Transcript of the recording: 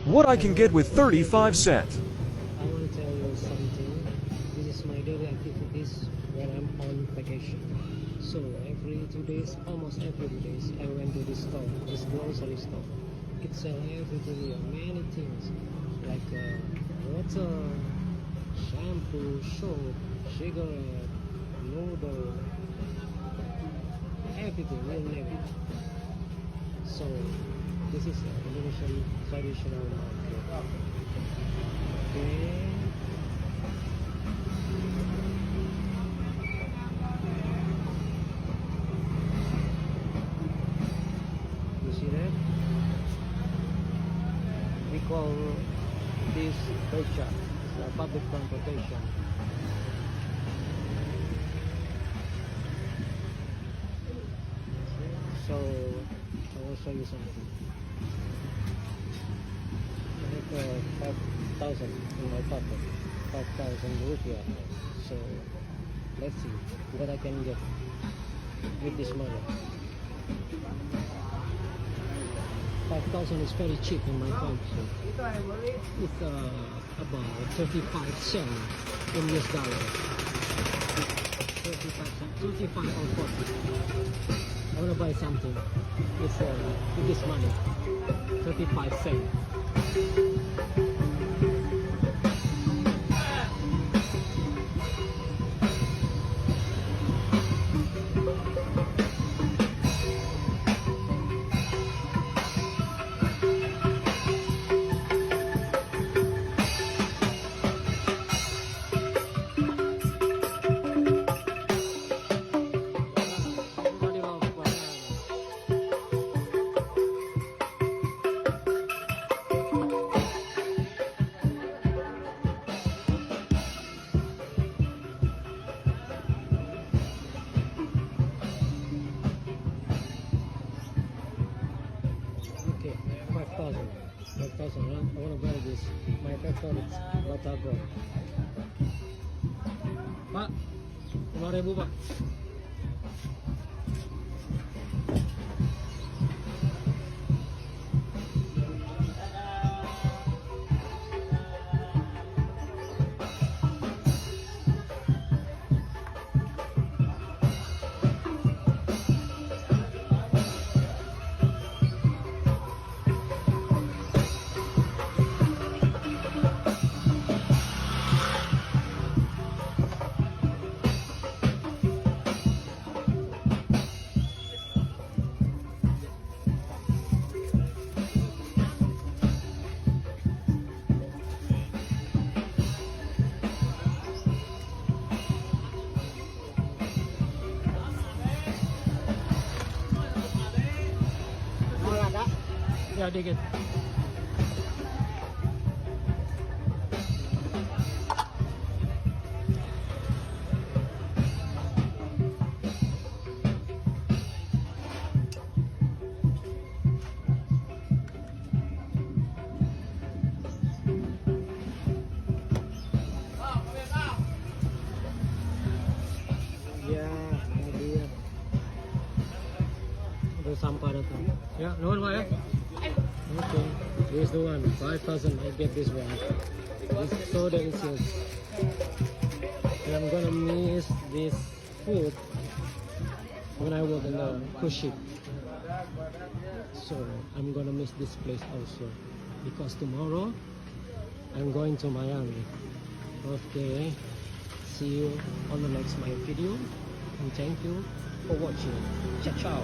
What I can get with 35 cents. I want to tell you something. This is my daily activities when I'm on vacation. So every 2 days, almost every 2 days, I went to this store, this grocery store. It sells everything here, many things like water, shampoo, soap, cigarette, noodle, everything, you name it. So this is Indonesian traditional market. Okay. You see that? We call this beca. It's a public transportation. So I will show you something. I have 5,000 in my pocket, 5,000 rupiah. So let's see what I can get with this money. 5,000 is very cheap in my country. It's about 35 cents in US dollars. 35 cents, 35 or 40. I want to buy something. It's with this money, 35 cents. Everybody loves banana. Okay, 5,000. 5,000. I want to buy this. My favorite, Batagor. Pak, 5.000 Pak. Ya dikit. Ya, dia. Ada sampah datang. Ya, nuhun Pak ya. Okay, here's the one. 5,000. I get this one. It's so delicious. And I'm gonna miss this food when I work in the cruise ship. So I'm gonna miss this place also because tomorrow I'm going to Miami. Okay. See you on the next my video. And thank you for watching. Ciao ciao.